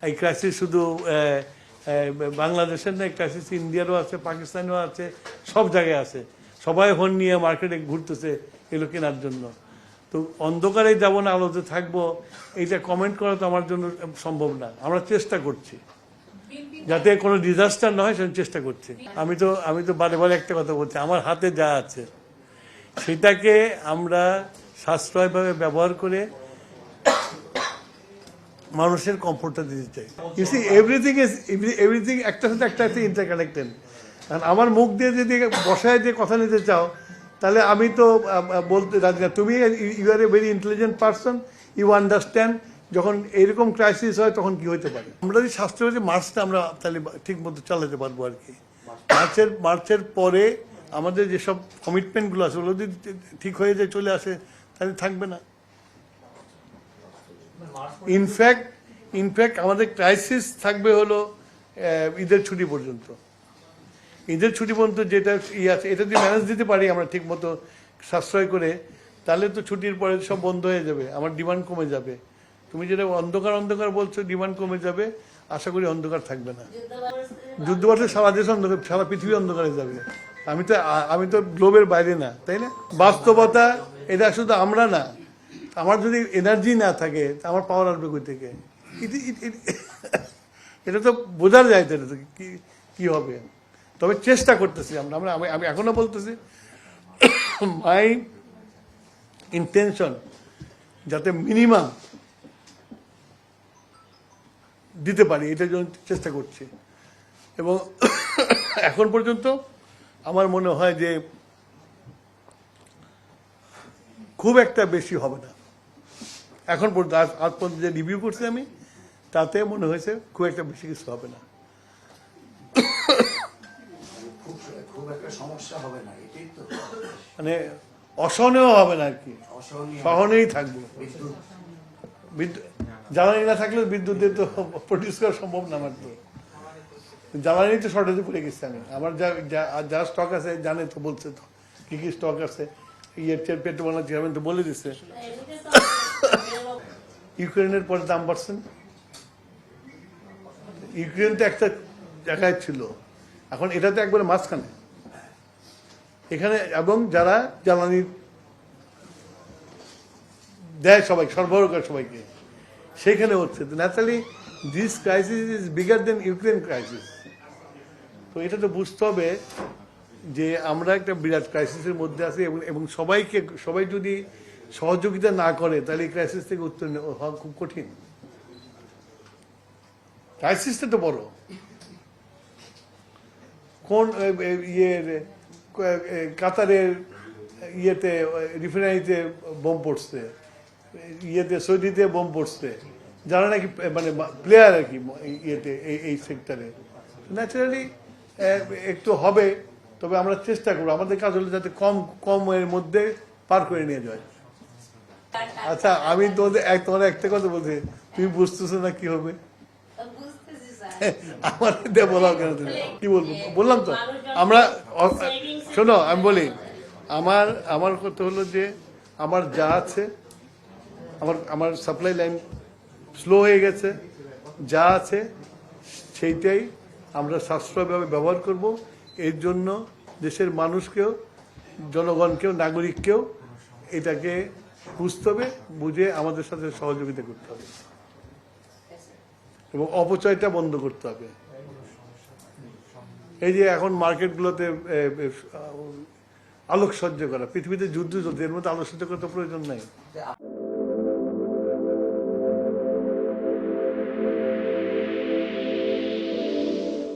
এই ক্রাইসিস শুধু বাংলাদেশের না, ক্রাইসিস ইন্ডিয়ারও আছে, পাকিস্তানেও আছে, সব জায়গায় আছে। সবাই ফোন নিয়ে মার্কেটে ঘুরতেছে এগুলো কেনার জন্য। তো অন্ধকারে যাবো না, আলোতে থাকবো, এইটা কমেন্ট করা তো আমার জন্য সম্ভব না। আমরা চেষ্টা করছি যাতে কোনো ডিজাস্টার না হয়, সেটা চেষ্টা করছি। আমি তো বারে বারে একটা কথা বলছি, আমার হাতে যা আছে সেটাকে আমরা সাশ্রয়ভাবে ব্যবহার করে মানুষের কমফোর্টটা দিতে চাই। ইউ সি এভরিথিং একটার সাথে একটা ইন্টারকানেক্টেড। কারণ আমার মুখ দিয়ে যদি বসায় দিয়ে কথা নিতে চাও, তাহলে আমি তো বলতে রাজি না। তুমি you are a very intelligent person, you understand যখন এইরকম ক্রাইসিস হয় তখন কি হতে পারে। আমরা যদি স্বাস্থ্য মার্চটা আমরা তাহলে ঠিক মতো চালাতে পারবো আর কি। মার্চের পরে আমাদের যেসব কমিটমেন্টগুলো আছে ওগুলো যদি ঠিক হয়ে যায়, চলে আসে, তাহলে থাকবে না। ইনফ্যাক্ট আমাদের ক্রাইসিস থাকবে হলো ঈদের ছুটি পর্যন্ত। ঈদের ছুটি পর্যন্ত যেটা আছে, এটা যদি ম্যানেজ দিতে পারি আমরা ঠিক মতো সাশ্রয় করে, তাহলে তো ছুটির পরে সব বন্ধ হয়ে যাবে, আমার ডিমান্ড কমে যাবে। তুমি যেটা অন্ধকার বলছো, ডিমান্ড কমে যাবে, আশা করি অন্ধকার থাকবে না। যুদ্ধ বাড়লে সারা দেশ অন্ধকার, সারা পৃথিবী অন্ধকারে যাবে। আমি তো গ্লোবের বাইরে না, তাই না? বাস্তবতা এটা শুধু আমরা না, আমার যদি এনার্জি না থাকে আমার পাওয়ার আসবে কই থেকে? এটা তো বোঝা যায় তো, এটা কি হবে। তবে চেষ্টা করতেছি আমি এখনো বলতেছি, মাই ইন্টেনশন যাতে মিনিমাম দিতে পারি, এটার জন্য চেষ্টা করছি। এবং এখন পর্যন্ত আমার মনে হয় যে খুব একটা বেশি হবে না। এখন পর্যন্ত আজ পর্যন্ত যে রিভিউ করছি আমি, তাতে মনে হয়েছে খুব একটা বেশি কিছু হবে না। মানে অসহনীয় হবে না আর কি, সহনেই থাকবে। জ্বালানি না থাকলে বিদ্যুৎ দিয়ে তো প্রডিউস করা সম্ভব না। আমার তো জ্বালানি তো শর্টেজে পড়ে গেছে। আমার যা স্টক আছে জানে তো, বলছে তো কি কি স্টক আছে। পেট্রোল বাংলা চেয়ারম্যান তো বলে দিচ্ছে। ইউক্রেনের পরে দাম বাড়ছেন। ইউক্রেন তো একটা জায়গায় ছিল, এখন এটা তো একবারে মাঝখানে এখানে। এবং যারা জ্বালানি দেয় সবাই, সরবরাহ করে সবাইকে, সেখানে হচ্ছে। তো naturally this crisis is bigger then Ukraine crisis. তো এটা তো বুঝতে হবে যে আমরা একটা বিরাট ক্রাইসিসের মধ্যে আছি, এবং সবাই যদি সহযোগিতা না করে, তাহলে এই ক্রাইসিস থেকে উত্তরণ হওয়া খুব কঠিন। ক্রাইসিসটা তো বড়। কোন কাতারের রিফাইনারিতে বোম পড়ছে, সৌদিতে বোম পড়ছে, যারা নাকি মানে প্লেয়ার আর কি এই সেক্টরে। ন্যাচারালি একটু হবে, তবে আমরা চেষ্টা করবো আমাদের কাজ হলো যাতে কম এর মধ্যে পার করে নিয়ে যায়। আচ্ছা, আমি তোমার একটা কথা বলছি, তুমি বুঝতেছো না কি হবে? আমার বলাও কেন? তুমি কি বলবো? বললাম তো আমরা, শোনো আমি বলি, আমার কথা হলো যে আমার যা আছে, আমার সাপ্লাই লাইন স্লো হয়ে গেছে, যা আছে সেইটাই আমরা সাশ্রয়ভাবে ব্যবহার করব। এর জন্য দেশের মানুষকেও, জনগণকেও, নাগরিককেও এটাকে বুঝতে হবে, বুঝে আমাদের সাথে সহযোগিতা করতে হবে এবং অপচয়টা বন্ধ করতে হবে। এই যে এখন মার্কেটগুলোতে আলোকসজ্জা করা, পৃথিবীতে যুদ্ধ চলছে, এর মধ্যে আলোকসজ্জা করার প্রয়োজন নাই।